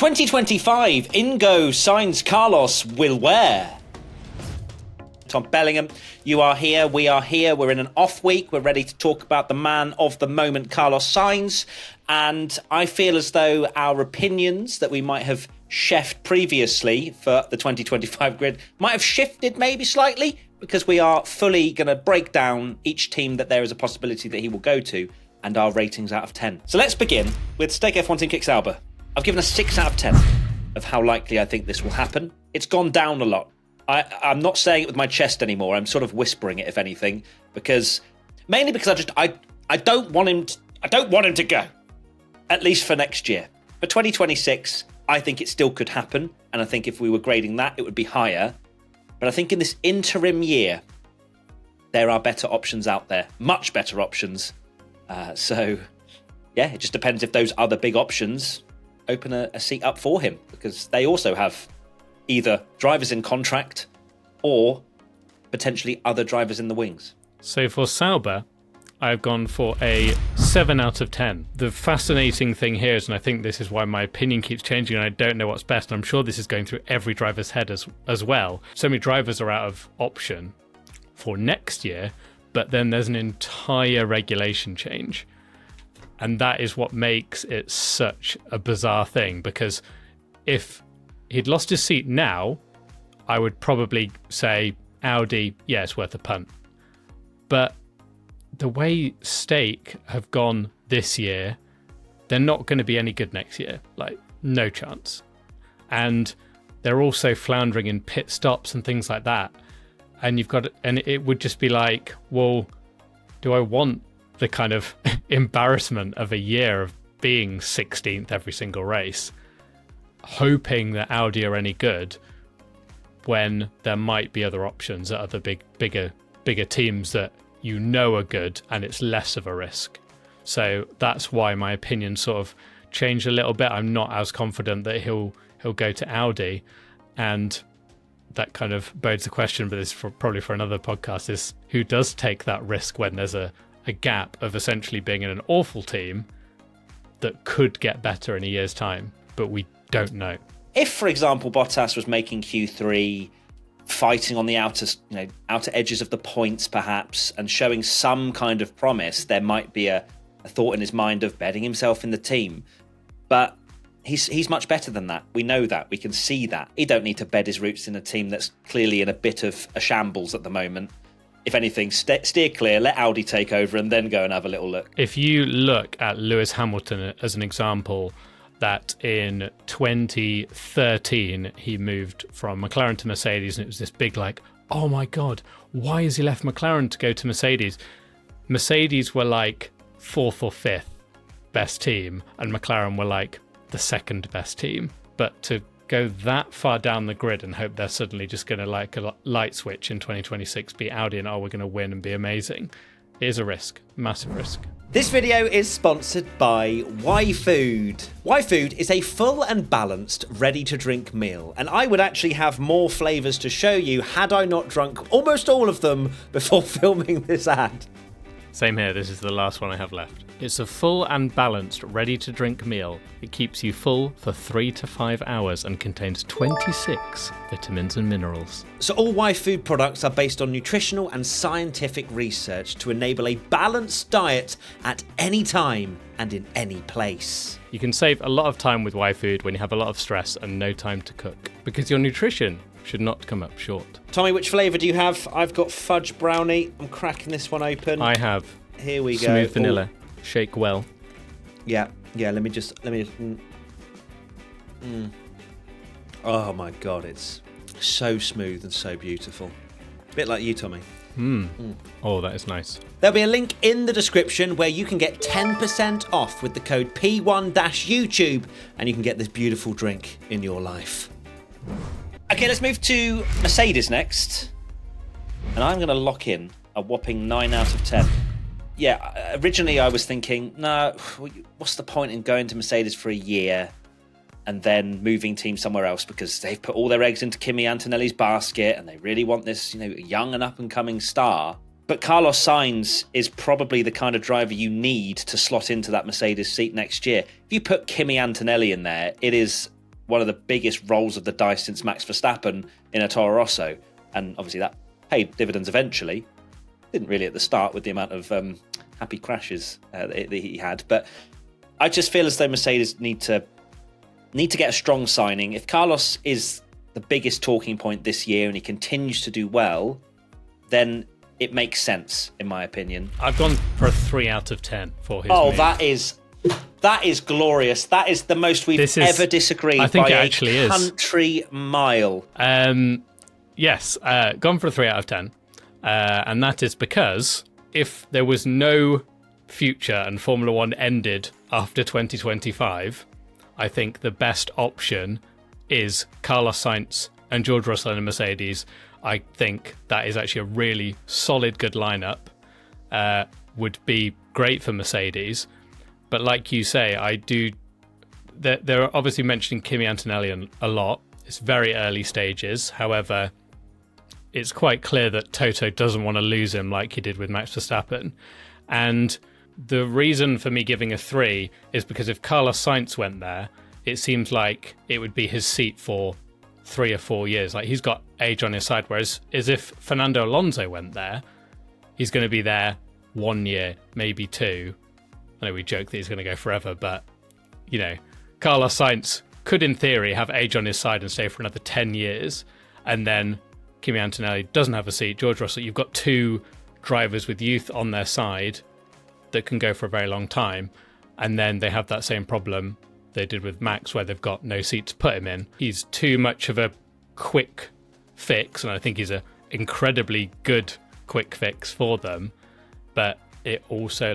2025, Ingo Sainz Carlos will wear. Tom Bellingham, you are here, we are here, we're in an off week, we're ready to talk about the man of the moment, Carlos Sainz, and I feel as though our opinions that we might have chefed previously for the 2025 grid might have shifted maybe slightly, because we are fully going to break down each team that there is a possibility that he will go to, and our ratings out of 10. So let's begin with Stake F1 Team Kick Sauber. I've given a 6 out of 10 of how likely I think this will happen. It's gone down a lot. I'm not saying it with my chest anymore. I'm sort of whispering it, if anything, mainly because I don't want him to go, at least for next year. For 2026, I think it still could happen, and I think if we were grading that, it would be higher. But I think in this interim year, there are better options out there, much better options. So, yeah, it just depends if those other big options open a seat up for him, because they also have either drivers in contract or potentially other drivers in the wings. So for Sauber, I've gone for a 7 out of 10. The fascinating thing here is, and I think this is why my opinion keeps changing and I don't know what's best, and I'm sure this is going through every driver's head as well. So many drivers are out of option for next year, but then there's an entire regulation change. And that is what makes it such a bizarre thing, because if he'd lost his seat now, I would probably say Audi, yeah, it's worth a punt. But the way Stake have gone this year, they're not going to be any good next year. Like, no chance. And they're also floundering in pit stops and things like that. And it would just be like, well, do I want the kind of embarrassment of a year of being 16th every single race, hoping that Audi are any good when there might be other options at other bigger teams that you know are good, and it's less of a risk. So that's why my opinion sort of changed a little bit. I'm not as confident that he'll go to Audi, and that kind of bodes the question, but this is probably for another podcast, is who does take that risk when there's a gap of essentially being in an awful team that could get better in a year's time, but we don't know. If, for example, Bottas was making Q3, fighting on the outer edges of the points perhaps, and showing some kind of promise, there might be a thought in his mind of betting himself in the team. But he's much better than that. We know that. We can see that. He don't need to bed his roots in a team that's clearly in a bit of a shambles at the moment. If anything, steer clear, let Audi take over, and then go and have a little look. If you look at Lewis Hamilton as an example, that in 2013 he moved from McLaren to Mercedes, and it was this big like, oh my God, why has he left McLaren to go to Mercedes? Mercedes were like 4th or 5th best team, and McLaren were like the 2nd best team. But to go that far down the grid and hope they're suddenly just going to, like a light switch in 2026, be Audi and, oh, we're going to win and be amazing, it is a risk, massive risk. This video is sponsored by Y-Food. Y-Food is a full and balanced, ready-to-drink meal, and I would actually have more flavours to show you had I not drunk almost all of them before filming this ad. Same here, this is the last one I have left. It's a full and balanced, ready-to-drink meal. It keeps you full for 3 to 5 hours and contains 26 vitamins and minerals. So all Y-Food products are based on nutritional and scientific research to enable a balanced diet at any time and in any place. You can save a lot of time with Y-Food when you have a lot of stress and no time to cook, because your nutrition should not come up short. Tommy, which flavour do you have? I've got fudge brownie. I'm cracking this one open. I have Here we go. Smooth vanilla. Ooh. Shake well. Yeah. Let me. Oh my God, it's so smooth and so beautiful. A bit like you, Tommy. Oh, that is nice. There'll be a link in the description where you can get 10% off with the code P1-YouTube, and you can get this beautiful drink in your life. Okay, let's move to Mercedes next, and I'm going to lock in a whopping 9 out of 10. Yeah, originally I was thinking, no, what's the point in going to Mercedes for a year and then moving team somewhere else, because they've put all their eggs into Kimi Antonelli's basket and they really want this, young and up-and-coming star. But Carlos Sainz is probably the kind of driver you need to slot into that Mercedes seat next year. If you put Kimi Antonelli in there, it is one of the biggest rolls of the dice since Max Verstappen in a Toro Rosso. And obviously that paid dividends eventually. Didn't really at the start with the amount of happy crashes that he had. But I just feel as though Mercedes need to get a strong signing. If Carlos is the biggest talking point this year and he continues to do well, then it makes sense, in my opinion. I've gone for a 3 out of 10 for his move. That is glorious. That is the most we've ever disagreed I think by it actually a country mile. Yes, gone for a 3 out of 10. And that is because if there was no future and Formula One ended after 2025, I think the best option is Carlos Sainz and George Russell in a Mercedes. I think that is actually a really solid, good lineup. Would be great for Mercedes. But like you say, they're obviously mentioning Kimi Antonelli a lot. It's very early stages. However, it's quite clear that Toto doesn't want to lose him like he did with Max Verstappen. And the reason for me giving a 3 is because if Carlos Sainz went there, it seems like it would be his seat for 3 or 4 years. Like, he's got age on his side, whereas as if Fernando Alonso went there, he's going to be there 1 year, maybe 2. I know we joke that he's going to go forever, but, you know, Carlos Sainz could, in theory, have age on his side and stay for another 10 years, and then Kimi Antonelli doesn't have a seat. George Russell, you've got 2 drivers with youth on their side that can go for a very long time, and then they have that same problem they did with Max, where they've got no seat to put him in. He's too much of a quick fix, and I think he's an incredibly good quick fix for them, but it also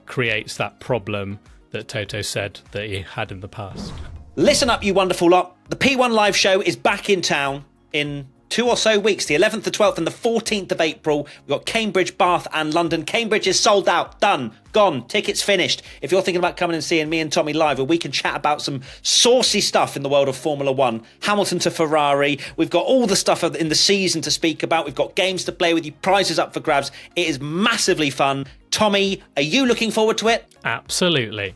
creates that problem that Toto said that he had in the past. Listen up, you wonderful lot. The P1 Live Show is back in town in 2 or so weeks, the 11th, the 12th and the 14th of April. We've got Cambridge, Bath and London. Cambridge is sold out, done, gone, tickets finished. If you're thinking about coming and seeing me and Tommy live, where we can chat about some saucy stuff in the world of Formula One, Hamilton to Ferrari, we've got all the stuff in the season to speak about, we've got games to play with you, prizes up for grabs. It is massively fun. Tommy, are you looking forward to it? Absolutely.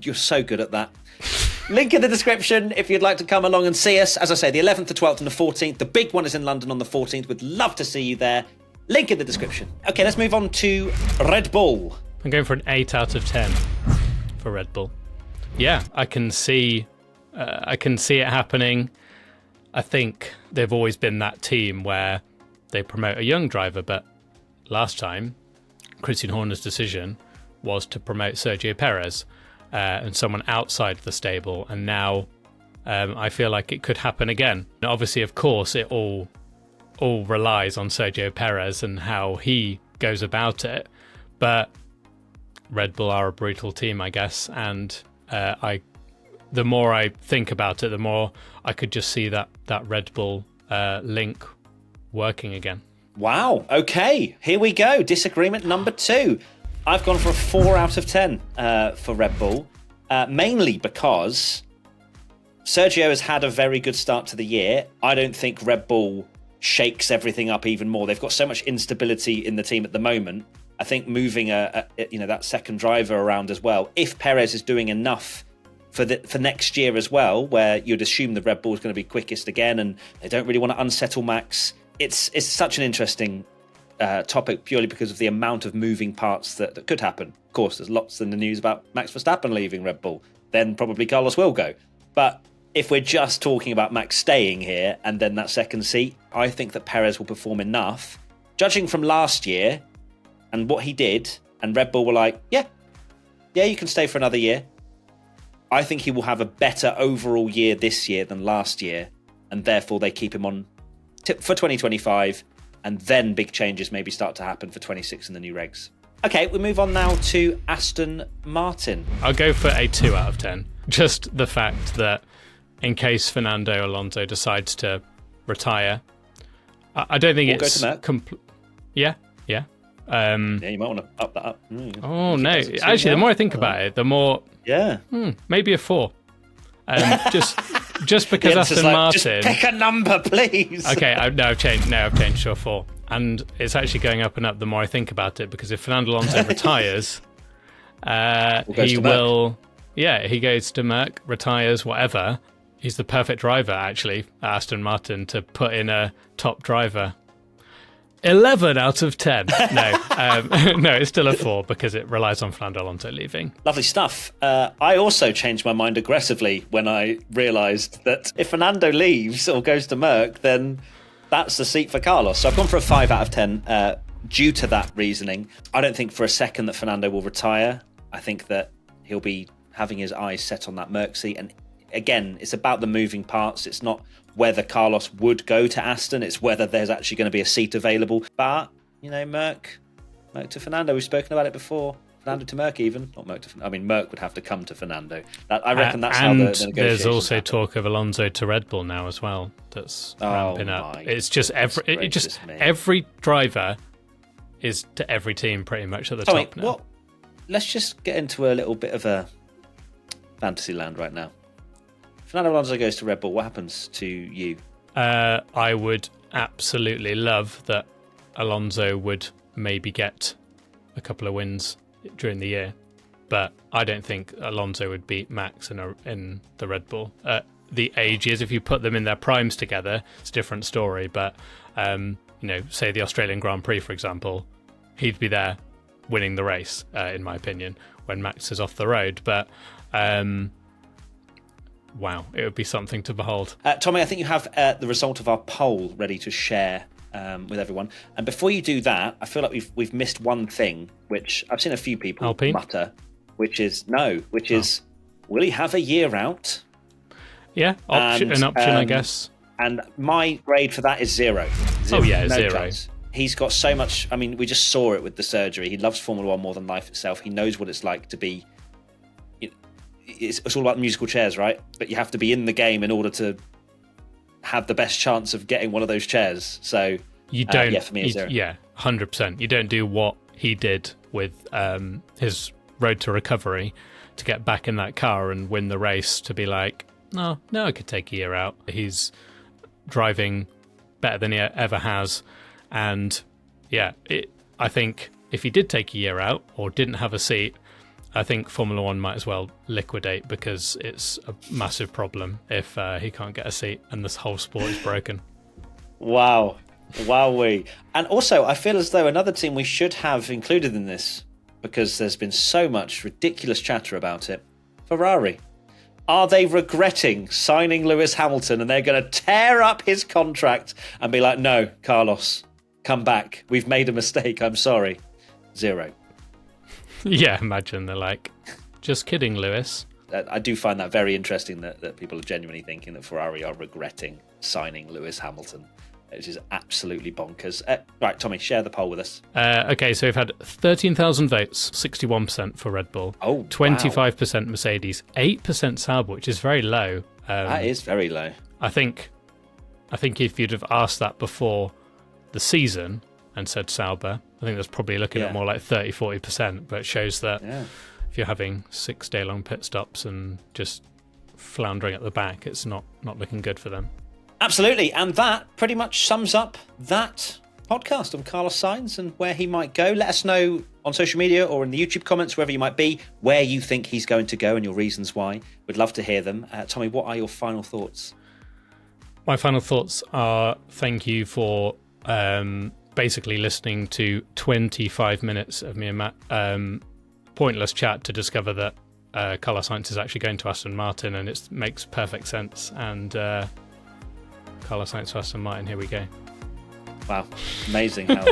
You're so good at that. Link in the description if you'd like to come along and see us. As I say, the 11th, the 12th and the 14th. The big one is in London on the 14th. We'd love to see you there. Link in the description. Okay, let's move on to Red Bull. I'm going for an 8 out of 10 for Red Bull. Yeah, I can see it happening. I think they've always been that team where they promote a young driver, but last time, Christian Horner's decision was to promote Sergio Perez. And someone outside the stable, and now I feel like it could happen again. Now, obviously, of course, it all relies on Sergio Perez and how he goes about it, but Red Bull are a brutal team, I guess, and the more I think about it, the more I could just see that Red Bull link working again. Wow, okay, here we go. Disagreement number 2. I've gone for a 4 out of 10 for Red Bull, mainly because Sergio has had a very good start to the year. I don't think Red Bull shakes everything up even more. They've got so much instability in the team at the moment. I think moving that second driver around as well, if Perez is doing enough for next year as well, where you'd assume the Red Bull is going to be quickest again, and they don't really want to unsettle Max. It's such an interesting topic purely because of the amount of moving parts that could happen. Of course, there's lots in the news about Max Verstappen leaving Red Bull. Then probably Carlos will go. But if we're just talking about Max staying here and then that second seat, I think that Perez will perform enough. Judging from last year and what he did, and Red Bull were like, yeah, you can stay for another year. I think he will have a better overall year this year than last year, and therefore they keep him on for 2025. And then big changes maybe start to happen for 26 in the new regs. Okay, we move on now to Aston Martin. I'll go for a 2 out of 10. Just the fact that in case Fernando Alonso decides to retire, I don't think or it's... go to Merc. Yeah. Yeah, you might want to up that up. Oh, no. Actually, the more I think about it, the more... Yeah. Maybe a 4. Just because Aston Martin... Just pick a number, please. Okay, I've changed to a 4. And it's actually going up and up the more I think about it, because if Fernando Alonso retires, he will Yeah, he goes to Merc, retires, whatever. He's the perfect driver, actually, at Aston Martin, to put in a top driver. 11 out of 10. No, no, it's still a 4 because it relies on Fernando Alonso leaving. Lovely stuff. I also changed my mind aggressively when I realised that if Fernando leaves or goes to Merc, then that's the seat for Carlos. So I've gone for a 5 out of 10 due to that reasoning. I don't think for a second that Fernando will retire. I think that he'll be having his eyes set on that Merc seat. And again, it's about the moving parts. It's not whether Carlos would go to Aston, it's whether there's actually going to be a seat available. But, you know, Merc to Fernando, we've spoken about it before. Fernando to Merc even, not Merc to Fernando. I mean, Merc would have to come to Fernando. I reckon that's how the negotiations there's also happen. Talk of Alonso to Red Bull now as well. That's ramping up. It's just every driver is to every team pretty much at the top now. Let's just get into a little bit of a fantasy land right now. Fernando Alonso goes to Red Bull. What happens to you? I would absolutely love that Alonso would maybe get a couple of wins during the year, but I don't think Alonso would beat Max in the Red Bull. The ages, if you put them in their primes together, it's a different story. But say the Australian Grand Prix, for example, he'd be there winning the race, in my opinion, when Max is off the road. But wow, it would be something to behold. Tommy, I think you have the result of our poll ready to share with everyone. And before you do that, I feel like we've missed one thing, which I've seen a few people mutter, which is will he have a year out? Yeah, an option, I guess. And my grade for that is 0. Oh yeah, no 0. chance. He's got so much. I mean, we just saw it with the surgery. He loves Formula One more than life itself. He knows what it's like to be. It's all about musical chairs, right? But you have to be in the game in order to have the best chance of getting one of those chairs. So you don't. For me, it's 0. Yeah, 100%. You don't do what he did with his road to recovery to get back in that car and win the race. To be like, no, I could take a year out. He's driving better than he ever has, and I think if he did take a year out or didn't have a seat, I think Formula One might as well liquidate, because it's a massive problem if he can't get a seat and this whole sport is broken. Wow. Wowee. And also, I feel as though another team we should have included in this, because there's been so much ridiculous chatter about it, Ferrari. Are they regretting signing Lewis Hamilton, and they're going to tear up his contract and be like, no, Carlos, come back. We've made a mistake. I'm sorry. 0. Yeah, imagine they're like, just kidding, Lewis. I do find that very interesting that people are genuinely thinking that Ferrari are regretting signing Lewis Hamilton, which is absolutely bonkers. Right, Tommy, share the poll with us. Okay, so we've had 13,000 votes, 61% for Red Bull. Oh, 25% Mercedes, 8% Sauber, which is very low. That is very low. I think if you'd have asked that before the season and said Sauber, I think that's probably looking at more like 30-40%, but it shows that if you're having 6 day-long pit stops and just floundering at the back, it's not looking good for them. Absolutely, and that pretty much sums up that podcast on Carlos Sainz and where he might go. Let us know on social media or in the YouTube comments, wherever you might be, where you think he's going to go and your reasons why. We'd love to hear them. Tommy, what are your final thoughts? My final thoughts are thank you for basically listening to 25 minutes of me and Matt pointless chat to discover that Carlos Sainz is actually going to Aston Martin, and it makes perfect sense. And Carlos Sainz to Aston Martin, here we go. Wow, amazing how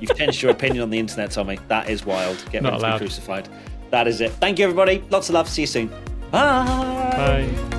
you've changed your opinion on the internet, Tommy. That is wild. Get ready to be crucified. That is it. Thank you, everybody. Lots of love. See you soon. Bye. Bye.